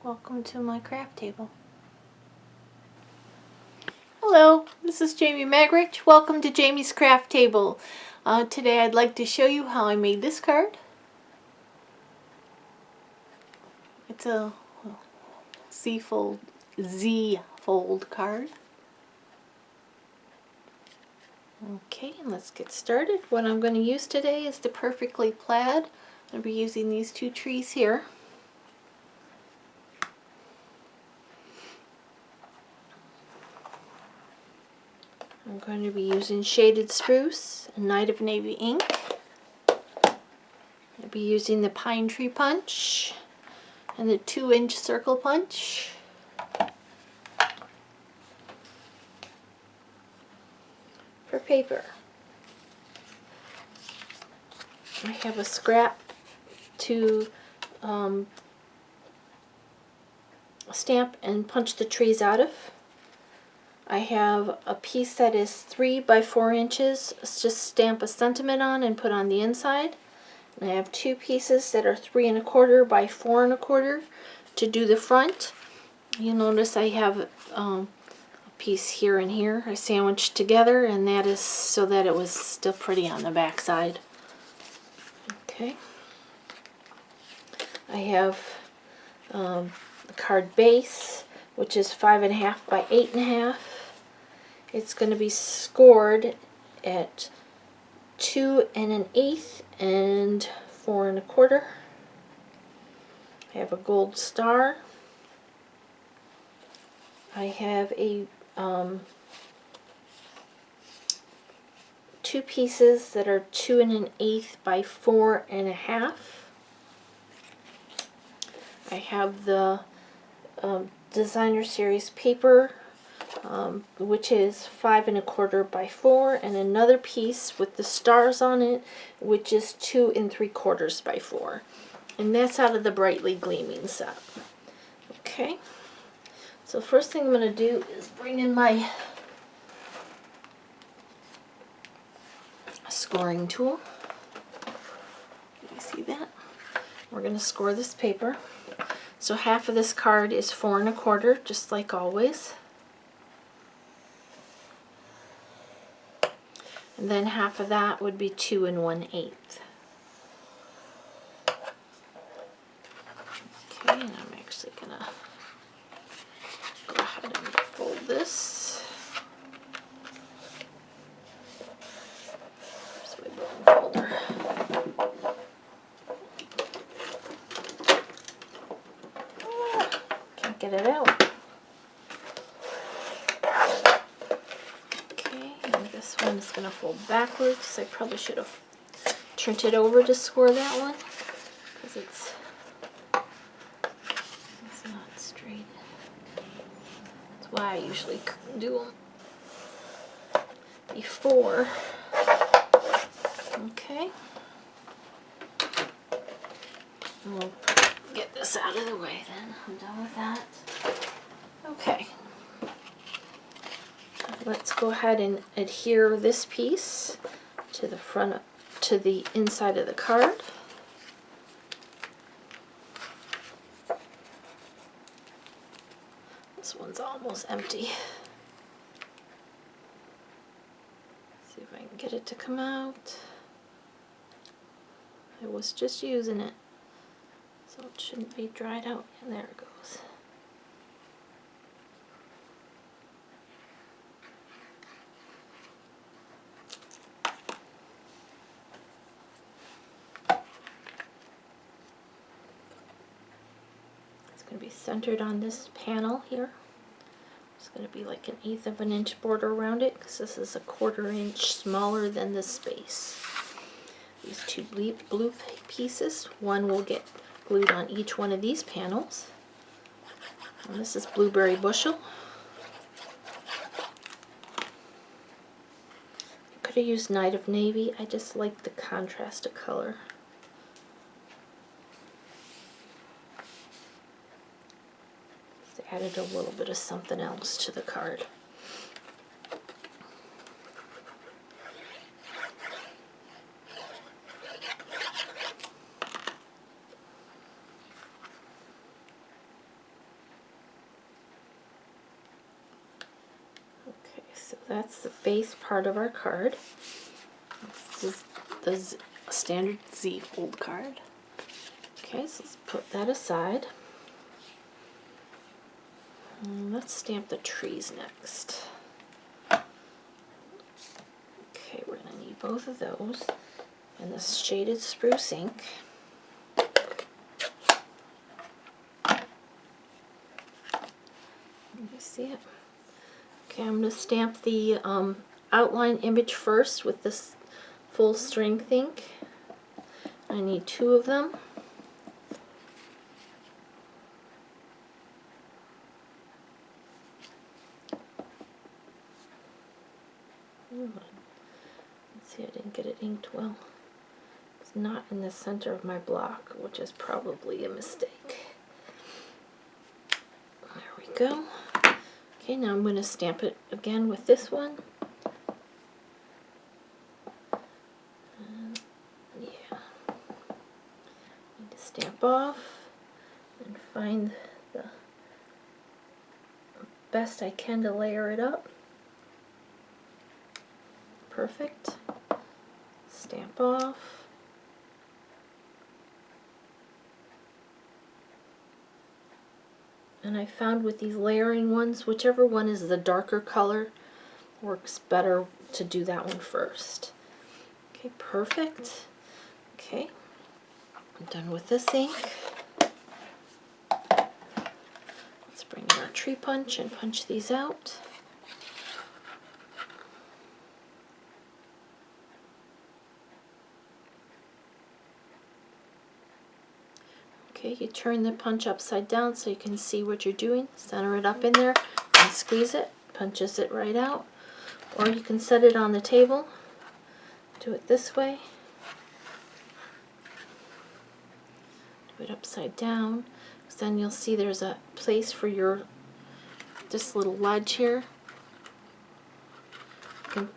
Welcome to my craft table. Hello, this is Jamie Magrich. Welcome to Jamie's Craft Table. Today I'd like to show you how I made this card. It's a Z-fold card. Okay, let's get started. What I'm going to use today is the Perfectly Plaid. I'll be using these two trees here. I'm going to be using Shaded Spruce and Night of Navy ink. I'll be using the Pine Tree Punch and the 2-inch circle punch. For paper, I have a scrap to stamp and punch the trees out of. I have a piece that is 3 by 4 inches, just stamp a sentiment on and put on the inside. And I have 2 pieces that are 3 1/4 by 4 1/4 to do the front. You'll notice I have a piece here and here I sandwiched together, and that is so that it was still pretty on the back side. Okay. I have the card base, which is 5 1/2 by 8 1/2. It's going to be scored at 2 1/8 and 4 1/4. I have a gold star. I have a 2 pieces that are 2 1/8 by 4 1/2. I have the Designer Series paper, which is 5 1/4 by 4, and another piece with the stars on it, which is 2 3/4 by 4. And that's out of the Brightly Gleaming set. Okay, so first thing I'm going to do is bring in my scoring tool. You see that? We're going to score this paper. So half of this card is 4 1/4, just like always. And then half of that would be 2 1/8. Okay, and I'm actually going to go ahead and fold this. Here's my bone folder. Can't get it out. This one is going to fold backwards. I probably should have turned it over to score that one because it's not straight. That's why I usually do them before. Okay. And we'll get this out of the way then. I'm done with that. Okay. Let's go ahead and adhere this piece to the front, to the inside of the card. This one's almost empty. See if I can get it to come out. I was just using it, so it shouldn't be dried out. And there it goes. Going to be centered on this panel here. It's going to be like 1/8 of an inch border around it because this is 1/4 inch smaller than this space. These 2 blue pieces, one will get glued on each one of these panels. And this is Blueberry Bushel. I could have used Night of Navy. I just like the contrast of color. Added a little bit of something else to the card. So that's the base part of our card. This is the standard Z fold card. Okay, so let's put that aside. And let's stamp the trees next. Okay, we're going to need both of those and this shaded spruce ink. Let me see it. Okay, I'm going to stamp the outline image first with this full strength ink. I need 2 of them. Let's see, I didn't get it inked well. It's not in the center of my block, which is probably a mistake. There we go. Okay, now I'm going to stamp it again with this one. Yeah. Need to stamp off and find the best I can to layer it up. Perfect. Stamp off. And I found with these layering ones, whichever one is the darker color works better to do that one first. Okay, perfect. Okay, I'm done with this ink. Let's bring in our tree punch and punch these out. Okay, you turn the punch upside down so you can see what you're doing. Center it up in there and squeeze it. Punches it right out. Or you can set it on the table. Do it this way. Do it upside down. Because then you'll see there's a place for your this little ledge here. You can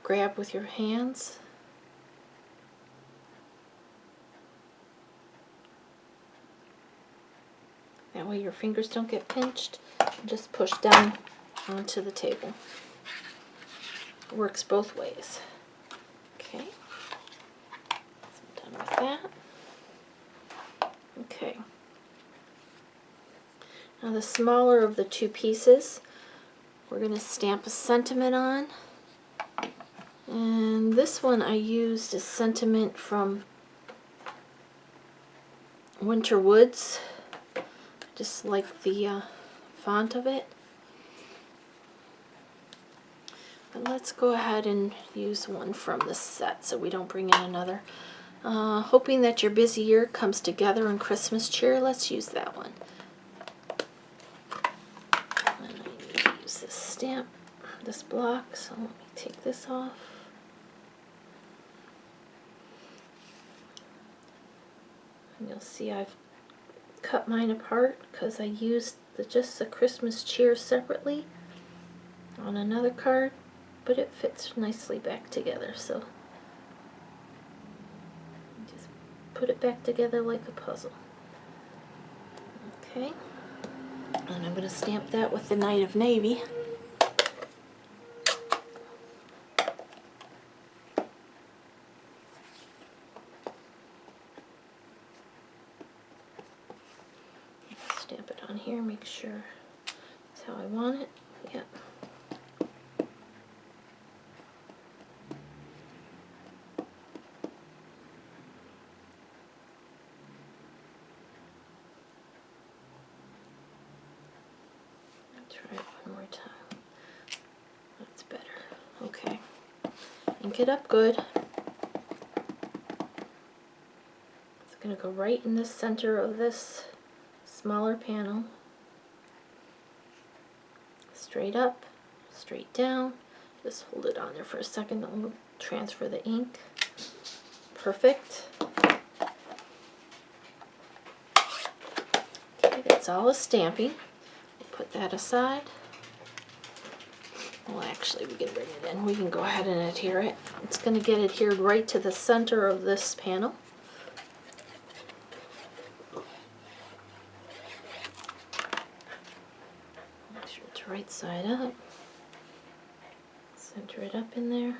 grab with your hands. That way your fingers don't get pinched. Just push down onto the table. It works both ways. Okay, so I'm done with that. Okay. Now the smaller of the 2 pieces, we're going to stamp a sentiment on. And this one I used a sentiment from Winter Woods. Just like the font of it. But let's go ahead and use one from the set so we don't bring in another. Hoping that your busy year comes together in Christmas cheer, let's use that one. And I need to use this stamp, this block, so let me take this off. And you'll see I've cut mine apart because I used just the Christmas cheer separately on another card, but it fits nicely back together, so just put it back together like a puzzle. Okay, and I'm going to stamp that with the Night of Navy. Stamp it on here, make sure that's how I want it. Yep. Try it one more time. That's better. Okay. Ink it up good. It's going to go right in the center of this smaller panel. Straight up, straight down. Just hold it on there for a second, then we'll transfer the ink. Perfect. Okay, that's all the stamping. We'll put that aside. Well, actually, we can bring it in. We can go ahead and adhere it. It's going to get adhered right to the center of this panel. Make sure it's right side up. Center it up in there.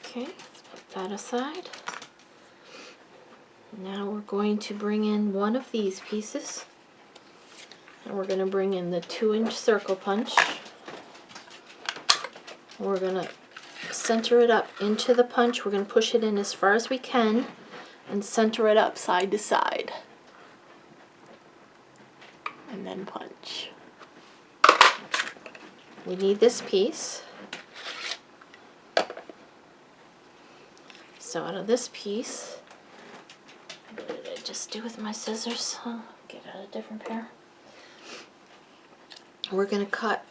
Okay, let's put that aside. Now we're going to bring in one of these pieces, and we're going to bring in the 2-inch circle punch. We're going to center it up into the punch. We're going to push it in as far as we can and center it up side to side. And then punch. We need this piece. So out of this piece, what did I just do with my scissors? Get out a different pair. We're going to cut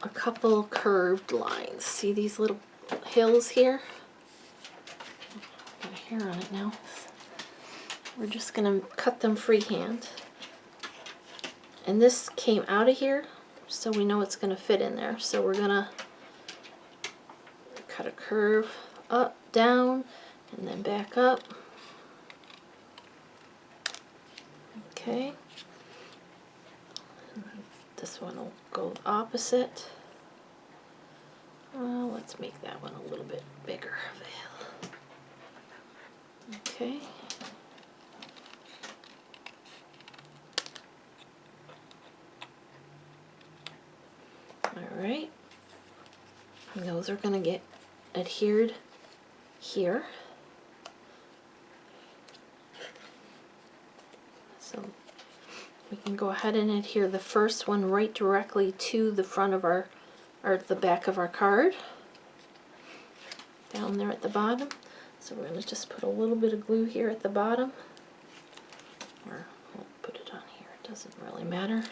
a couple curved lines. See these little hills here? Got a hair on it now. We're just going to cut them freehand. And this came out of here, so we know it's going to fit in there. So we're going to cut a curve up, down, and then back up. Okay. This one will go opposite. Let's make that one a little bit bigger of a hill. Okay. Alright. And those are going to get adhered here. So we can go ahead and adhere the first one right directly to the front of our, or the back of our card. Down there at the bottom. So we're going to just put a little bit of glue here at the bottom. Or we'll put it on here, it doesn't really matter.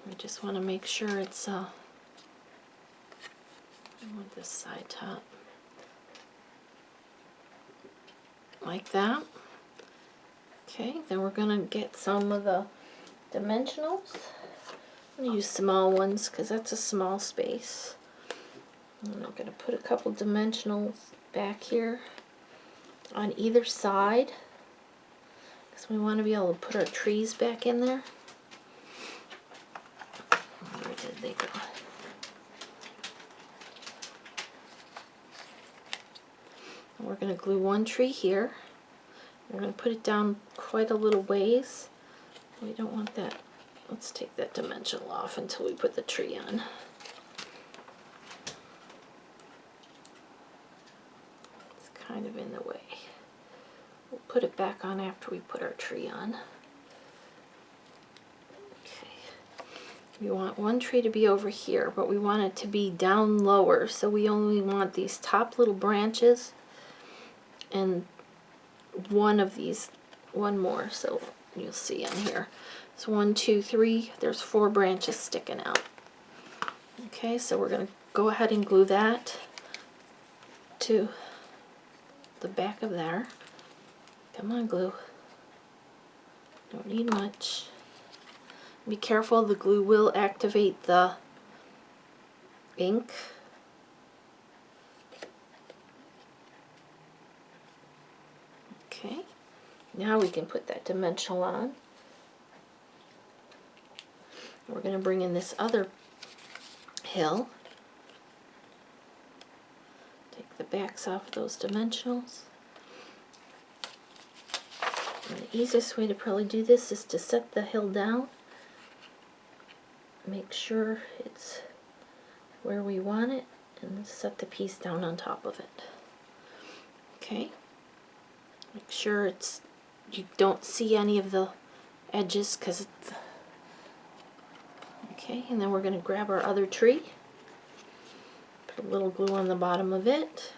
We just want to make sure it's, I want this side top. Like that. Okay, then we're going to get some of the dimensionals. I'm going to use small ones because that's a small space. And I'm going to put a couple dimensionals back here on either side because we want to be able to put our trees back in there. Where did they go? And we're going to glue one tree here. We're going to put it down quite a little ways. We don't want that. Let's take that dimensional off until we put the tree on. It's kind of in the way. We'll put it back on after we put our tree on. Okay. We want one tree to be over here, but we want it to be down lower, so we only want these top little branches and one of these, one more, so you'll see on here. So 1, 2, 3, there's 4 branches sticking out. Okay, so we're going to go ahead and glue that to the back of there. Come on, glue. Don't need much. Be careful, the glue will activate the ink. Okay, now we can put that dimensional on. We're going to bring in this other hill. Take the backs off of those dimensionals. And the easiest way to probably do this is to set the hill down. Make sure it's where we want it and set the piece down on top of it. Okay. Make sure it's, you don't see any of the edges because it's, okay, and then we're going to grab our other tree, put a little glue on the bottom of it.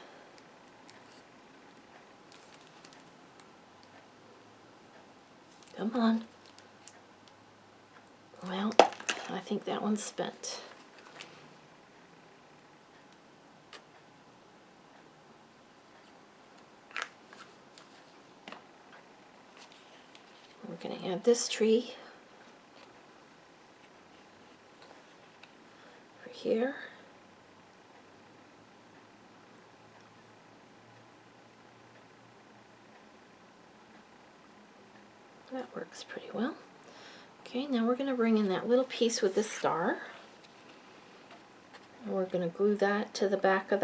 Come on. Well, I think that one's spent. We're going to add this tree. here. That works pretty well. Okay, now we're going to bring in that little piece with the star. And we're going to glue that to the back of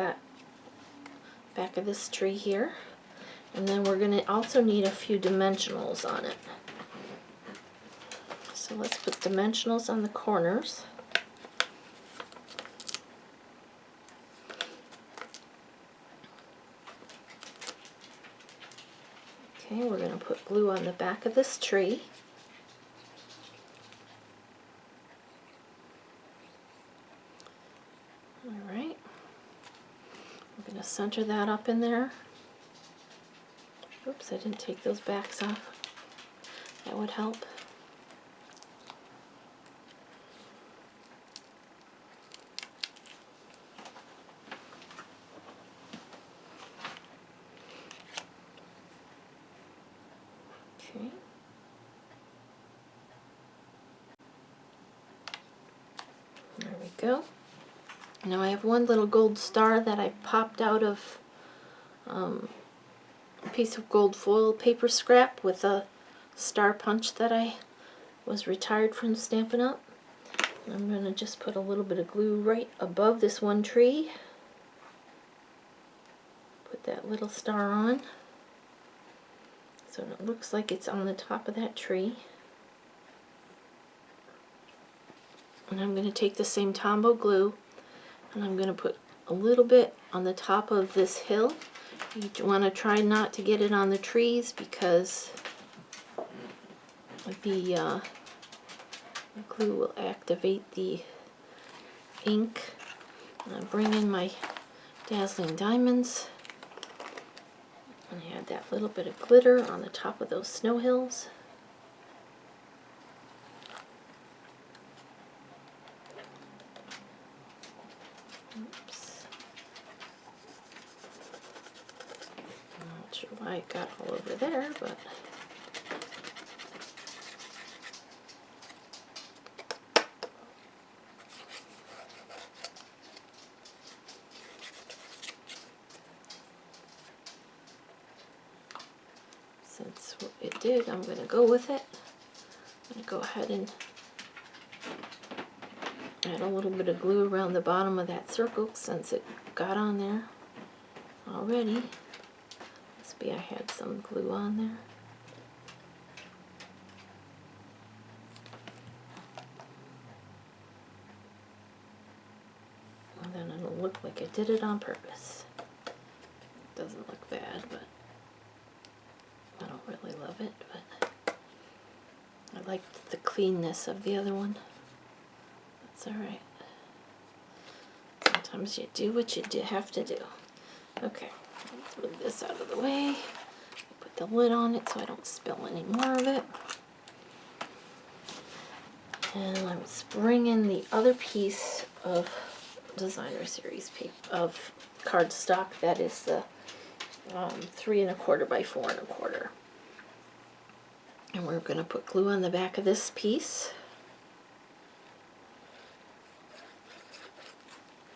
this tree here. And then we're going to also need a few dimensionals on it. So let's put dimensionals on the corners. Okay, we're going to put glue on the back of this tree. Alright, we're going to center that up in there. Oops, I didn't take those backs off. That would help. Okay. There we go. Now I have one little gold star that I popped out of a piece of gold foil paper scrap with a star punch that I was retired from Stampin' Up. I'm going to just put a little bit of glue right above this one tree. Put that little star on so it looks like it's on the top of that tree. And I'm going to take the same Tombow glue and I'm going to put a little bit on the top of this hill. You want to try not to get it on the trees because the glue will activate the ink. And I bring in my dazzling diamonds and add that little bit of glitter on the top of those snow hills. Oops. I'm not sure why it got all over there, but since it did, I'm going to go with it. I'm going to go ahead and add a little bit of glue around the bottom of that circle since it got on there already. Must be I had some glue on there. And then it'll look like I did it on purpose. It doesn't look bad, but I don't really love it, but I like the cleanness of the other one. That's alright. Sometimes you do what you have to do. Okay, let's move this out of the way. Put the lid on it so I don't spill any more of it. And let's bring in the other piece of designer series paper of cardstock that is the 3 1/4 by 4 1/4. And we're going to put glue on the back of this piece.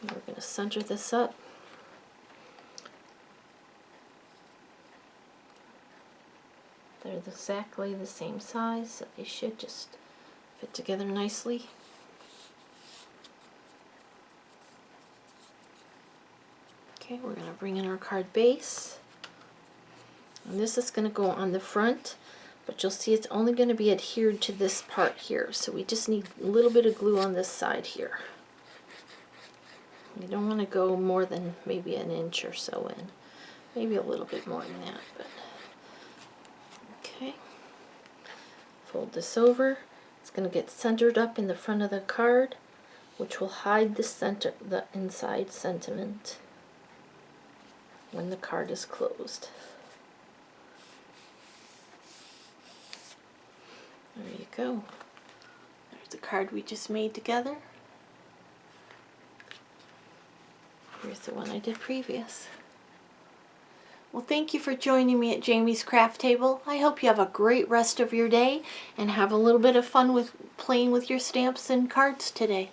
And we're going to center this up. They're exactly the same size, so they should just fit together nicely. Okay, we're going to bring in our card base. And this is going to go on the front, but you'll see it's only going to be adhered to this part here. So we just need a little bit of glue on this side here. You don't want to go more than maybe an inch or so in. Maybe a little bit more than that, but okay. Fold this over. It's going to get centered up in the front of the card, which will hide the inside sentiment when the card is closed. There you go. There's the card we just made together. Here's the one I did previous. Well, thank you for joining me at Jamie's Craft Table. I hope you have a great rest of your day and have a little bit of fun with playing with your stamps and cards today.